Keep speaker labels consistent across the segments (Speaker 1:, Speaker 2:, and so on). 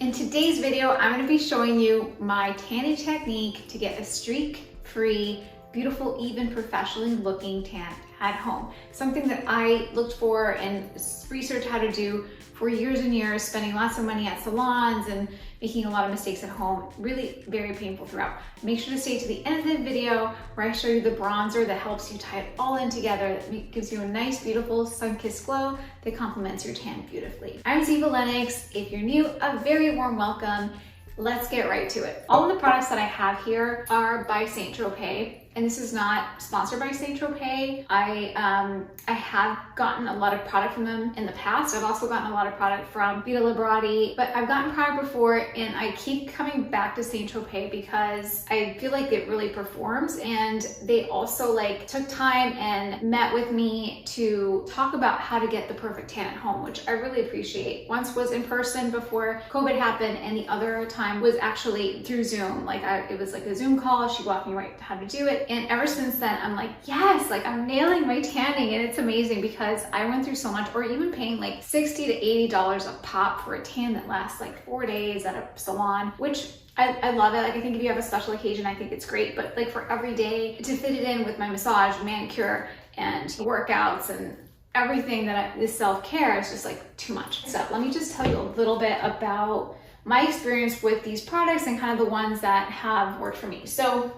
Speaker 1: In today's video, I'm going to be showing you my tanning technique to get a streak-free, beautiful, even professionally looking tan at home. Something that I looked for and researched how to do for years and years, spending lots of money at salons and making a lot of mistakes at home, really very painful throughout. Make sure to stay to the end of the video where I show you the bronzer that helps you tie it all in together, that gives you a nice, beautiful sun-kissed glow that complements your tan beautifully. I'm Ziva Lennox. If you're new, a very warm welcome. Let's get right to it. All of the products that I have here are by Saint Tropez, and this is not sponsored by Saint Tropez. I have gotten a lot of product from them in the past. I've also gotten a lot of product from Vita Liberati, but I've gotten product before and I keep coming back to Saint Tropez because I feel like it really performs, and they also took time and met with me to talk about how to get the perfect tan at home, which I really appreciate. Once was in person before COVID happened, and the other time was actually through Zoom. It was like a Zoom call. She walked me right how to do it. And ever since then, I'm like, yes, I'm nailing my tanning. And it's amazing because I went through so much, or even paying like $60 to $80 a pop for a tan that lasts like 4 days at a salon, which I love it. I think if you have a special occasion, I think it's great. But for every day, to fit it in with my massage, manicure, and workouts and everything this self-care is just too much. So let me just tell you a little bit about my experience with these products and kind of the ones that have worked for me. So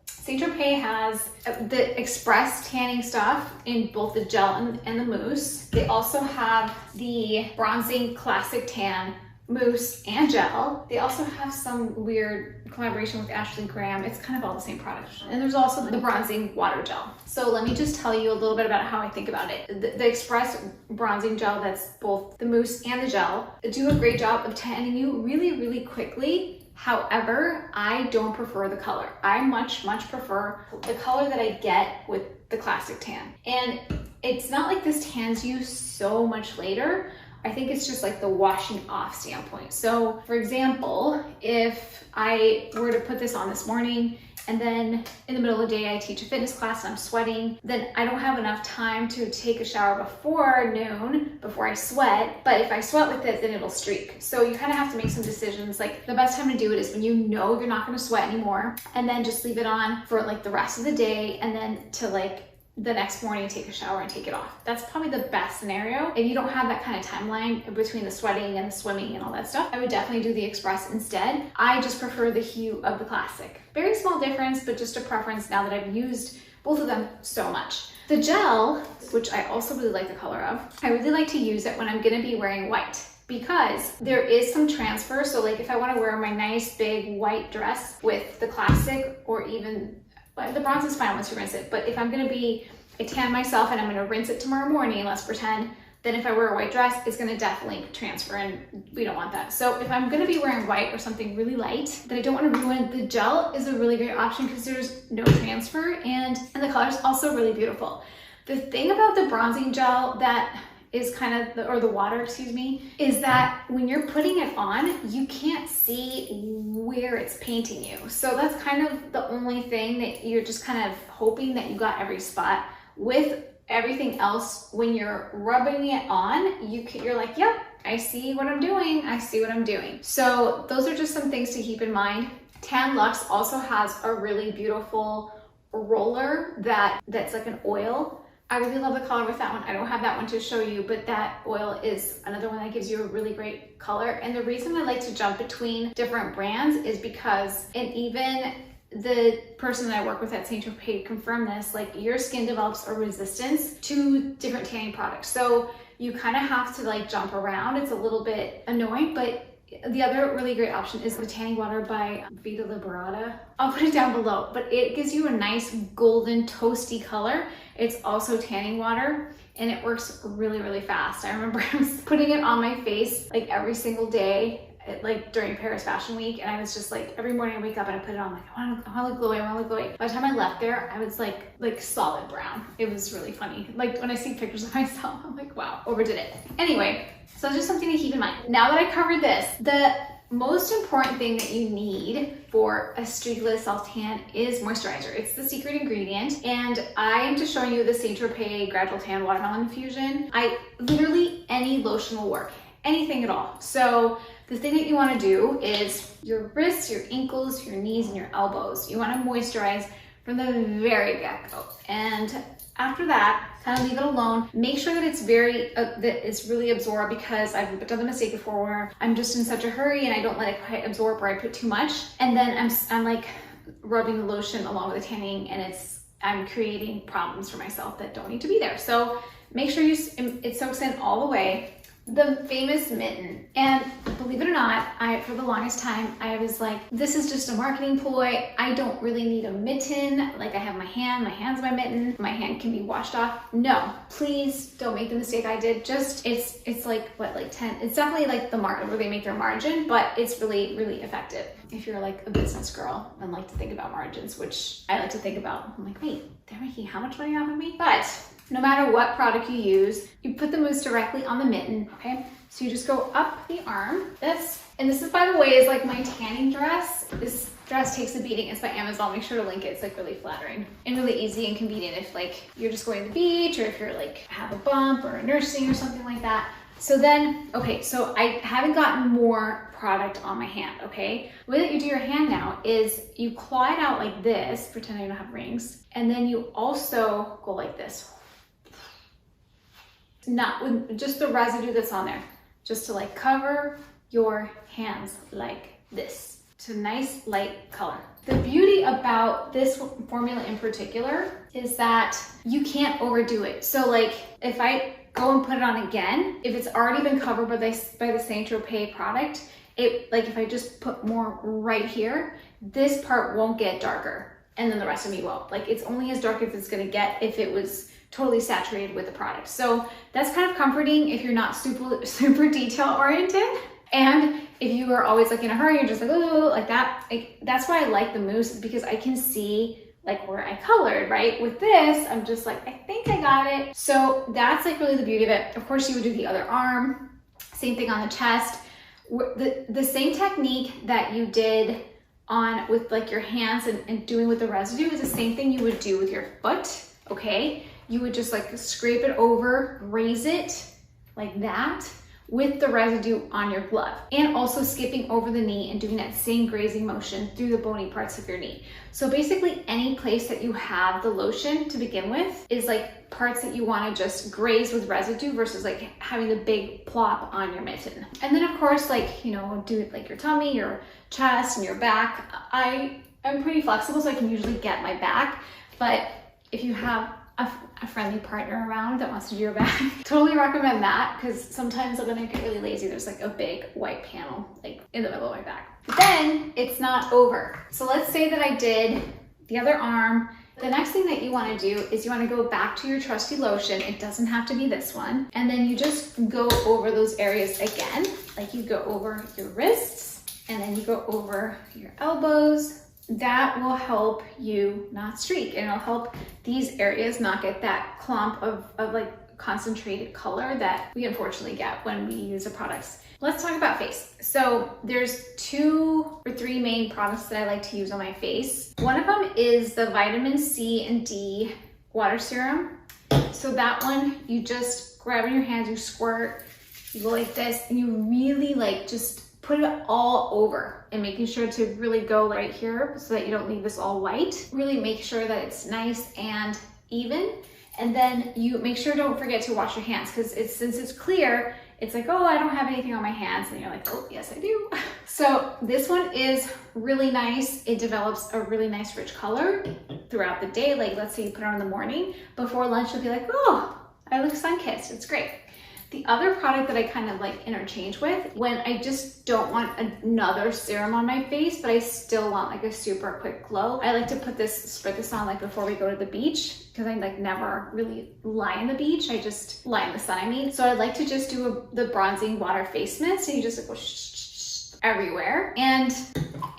Speaker 1: Saint Tropez has the express tanning stuff in both the gel and the mousse. They also have the bronzing classic tan mousse and gel. They also have some weird collaboration with Ashley Graham. It's kind of all the same product. And there's also the bronzing water gel. So let me just tell you a little bit about how I think about it. The express bronzing gel, that's both the mousse and the gel, do a great job of tanning you really, really quickly. However, I don't prefer the color. I much prefer the color that I get with the classic tan. And it's not like this tans you so much later. I think it's just the washing off standpoint. So for example, if I were to put this on this morning and then in the middle of the day I teach a fitness class and I'm sweating, then I don't have enough time to take a shower before noon, before I sweat. But if I sweat with it, then it'll streak. So you kind of have to make some decisions. The best time to do it is when you know you're not gonna sweat anymore, and then just leave it on for the rest of the day, and then to the next morning take a shower and take it off. That's probably the best scenario. If you don't have that kind of timeline between the sweating and the swimming and all that stuff, I would definitely do the express instead. I just prefer the hue of the classic. Very small difference, but just a preference now that I've used both of them so much. The gel, which I also really like the color of, I really like to use it when I'm gonna be wearing white, because there is some transfer. So if I wanna wear my nice big white dress with the classic, or even the bronze is fine once you rinse it, but if I'm gonna tan myself and I'm gonna rinse it tomorrow morning, let's pretend, then if I wear a white dress, it's gonna definitely transfer, and we don't want that. So if I'm gonna be wearing white or something really light that I don't wanna ruin, the gel is a really great option because there's no transfer, and the color is also really beautiful. The thing about the bronzing gel that is or the water, excuse me, is that when you're putting it on, you can't see where it's painting you. So that's kind of the only thing that you're just kind of hoping that you got every spot. With everything else, when you're rubbing it on, you're like, yep, I see what I'm doing. I see what I'm doing. So those are just some things to keep in mind. Tan Luxe also has a really beautiful roller that's like an oil. I really love the color with that one. I don't have that one to show you, but that oil is another one that gives you a really great color. And the reason I like to jump between different brands is because, and even the person that I work with at Saint Tropez confirmed this, your skin develops a resistance to different tanning products. So you kind of have to jump around. It's a little bit annoying, but the other really great option is the tanning water by Vita Liberati. I'll put it down below, but it gives you a nice golden toasty color. It's also tanning water, and it works really, really fast. I remember I was putting it on my face every single day, during Paris Fashion Week, and I was just every morning I wake up and I put it on, I want to look glowy, I want to look glowy. By the time I left there, I was like solid brown. It was really funny. When I see pictures of myself, I'm like, wow, overdid it. Anyway, so just something to keep in mind. Now that I covered this, the most important thing that you need for a streakless self-tan is moisturizer. It's the secret ingredient, and I'm just showing you the Saint Tropez Gradual Tan Watermelon Infusion. Literally any lotion will work. anything at all. So the thing that you want to do is your wrists, your ankles, your knees, and your elbows. You want to moisturize from the very get-go. And after that, kind of leave it alone. Make sure that it's that it's really absorbed, because I've done the mistake before where I'm just in such a hurry and I don't let it quite absorb, or I put too much. And then I'm like rubbing the lotion along with the tanning, and I'm creating problems for myself that don't need to be there. So make sure it soaks in all the way. The famous mitten. And believe it or not, for the longest time, I was like, this is just a marketing ploy. I don't really need a mitten. Like, I have my hand's my mitten. My hand can be washed off. No, please don't make the mistake I did. Just, it's like, what, like 10, it's definitely like the market where they make their margin, but it's really, really effective. If you're like a business girl and like to think about margins, which I like to think about, I'm like, wait, they're making how much money off of me? But no matter what product you use, you put the mousse directly on the mitten, okay? So you just go up the arm. This is, by the way, is like my tanning dress. This dress takes a beating. It's by Amazon. Make sure to link it. It's like really flattering and really easy and convenient if like you're just going to the beach, or if you're like have a bump or a nursing or something like that. So then, okay, so I haven't gotten more product on my hand, okay? The way that you do your hand now is you claw it out like this, pretend I don't have rings, and then you also go like this. Not with just the residue that's on there, just to like cover your hands like this. It's a nice light color. The beauty about this formula in particular is that you can't overdo it. So like if I go and put it on again, if it's already been covered by the Saint Tropez product, like if I just put more right here, this part won't get darker, and then the rest of me won't. Like, it's only as dark as it's gonna get if it was totally saturated with the product. So that's kind of comforting if you're not super detail oriented. And if you are always like in a hurry, you're just like, oh, like that. That's why I like the mousse, because I can see like where I colored, right? With this, I'm just like, I think I got it. So that's like really the beauty of it. Of course, you would do the other arm, same thing on the chest. The same technique that you did with like your hands and doing with the residue is the same thing you would do with your foot, okay? You would just like scrape it over, raise it like that with the residue on your glove, and also skipping over the knee and doing that same grazing motion through the bony parts of your knee. So basically any place that you have the lotion to begin with is like parts that you want to just graze with residue versus like having the big plop on your mitten. And then of course, like, you know, do it like your tummy, your chest, and your back. I'm pretty flexible, so I can usually get my back, but if you have a friendly partner around that wants to do your back, totally recommend that, because sometimes when I get really lazy, there's like a big white panel like in the middle of my back. But then it's not over. So let's say that I did the other arm. The next thing that you want to do is you want to go back to your trusty lotion. It doesn't have to be this one. And then you just go over those areas again. Like you go over your wrists, and then you go over your elbows. That will help you not streak, and it'll help these areas not get that clump of like concentrated color that we unfortunately get when we use the products. Let's talk about face. So there's 2 or 3 main products that I like to use on my face. One of them is the vitamin C and D water serum. So that one, you just grab in your hands, you squirt, you go like this, and you really like just put it all over, and making sure to really go right here so that you don't leave this all white. Really make sure that it's nice and even. And then you make sure, don't forget to wash your hands, because since it's clear, it's like, oh, I don't have anything on my hands. And you're like, oh, yes, I do. So this one is really nice. It develops a really nice rich color throughout the day. Like, let's say you put it on in the morning, before lunch, you'll be like, oh, I look sun-kissed. It's great. The other product that I kind of like interchange with when I just don't want another serum on my face, but I still want like a super quick glow, I like to spread this on like before we go to the beach, because I like never really lie in the beach. I just lie in the sun, I mean. So I like to just do the bronzing water face mist, and you just like go everywhere. And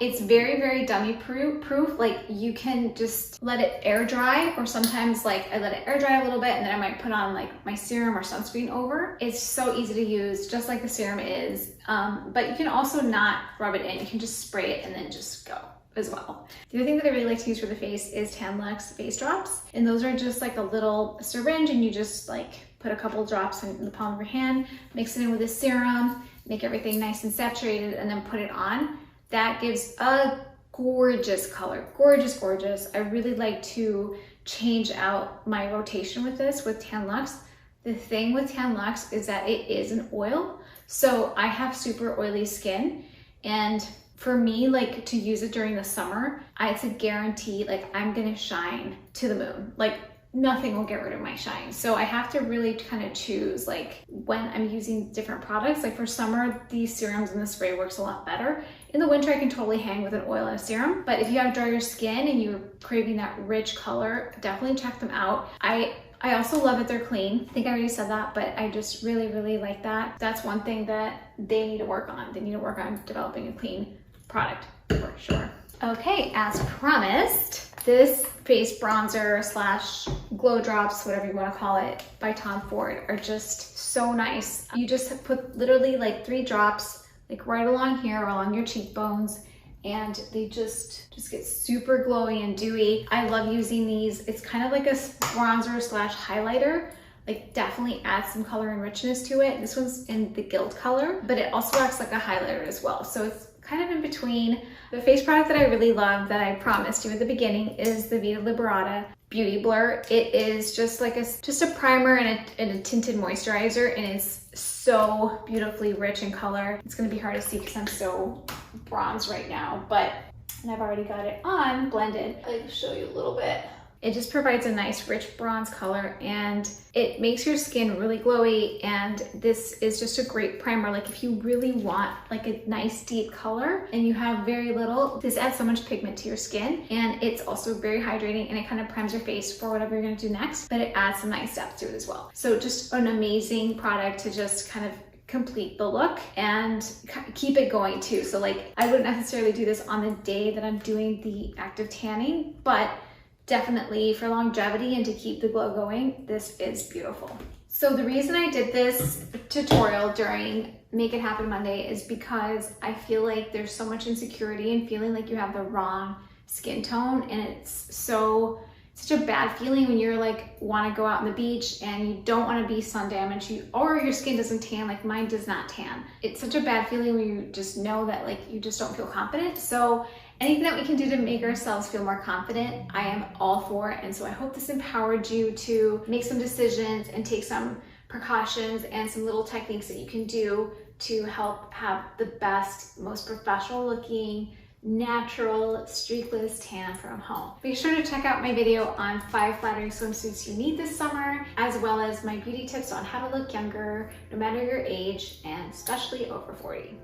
Speaker 1: it's very, very dummy proof. Like, you can just let it air dry, or sometimes like I let it air dry a little bit, and then I might put on like my serum or sunscreen over. It's so easy to use, just like the serum is. But you can also not rub it in. You can just spray it and then just go as well. The other thing that I really like to use for the face is Tanlux face drops. And those are just like a little syringe, and you just like put a couple drops in the palm of your hand, mix it in with a serum, make everything nice and saturated, and then put it on. That gives a gorgeous color, gorgeous, gorgeous. I really like to change out my rotation with this, with Tan Luxe. The thing with Tan Luxe is that it is an oil. So I have super oily skin, and for me, like to use it during the summer, it's a guarantee, like I'm gonna shine to the moon. Like nothing will get rid of my shine. So I have to really kind of choose like when I'm using different products. Like for summer, these serums and the spray works a lot better. In the winter, I can totally hang with an oil and a serum. But if you have drier skin and you're craving that rich color, definitely check them out. I also love that they're clean. I think I already said that, but I just really, really like that. That's one thing that they need to work on. They need to work on developing a clean product for sure. Okay, as promised, this face bronzer slash glow drops, whatever you want to call it, by Tom Ford are just so nice. You just put literally like 3 drops, like right along here, along your cheekbones, and they just get super glowy and dewy. I love using these. It's kind of like a bronzer slash highlighter. Like definitely adds some color and richness to it. This one's in the Gilt color, but it also acts like a highlighter as well. So it's kind of in between. The face product that I really love that I promised you at the beginning is the Vita Liberata Beauty Blur. It is just like just a primer and a tinted moisturizer, and it's so beautifully rich in color. It's gonna be hard to see because I'm so bronzed right now, and I've already got it on blended. I can show you a little bit. It just provides a nice rich bronze color, and it makes your skin really glowy, and this is just a great primer. Like if you really want like a nice deep color and you have very little, this adds so much pigment to your skin, and it's also very hydrating, and it kind of primes your face for whatever you're gonna do next, but it adds some nice depth to it as well. So just an amazing product to just kind of complete the look and keep it going too. So like I wouldn't necessarily do this on the day that I'm doing the active tanning, but definitely for longevity and to keep the glow going, this is beautiful. So the reason I did this tutorial during Make It Happen Monday is because I feel like there's so much insecurity and feeling like you have the wrong skin tone, and it's such a bad feeling when you're like want to go out on the beach and you don't want to be sun damaged, or your skin doesn't tan. Like mine does not tan. It's such a bad feeling when you just know that like you just don't feel confident. So anything that we can do to make ourselves feel more confident, I am all for it. And so I hope this empowered you to make some decisions and take some precautions and some little techniques that you can do to help have the best, most professional looking, natural, streakless tan from home. Be sure to check out my video on 5 flattering swimsuits you need this summer, as well as my beauty tips on how to look younger, no matter your age, and especially over 40.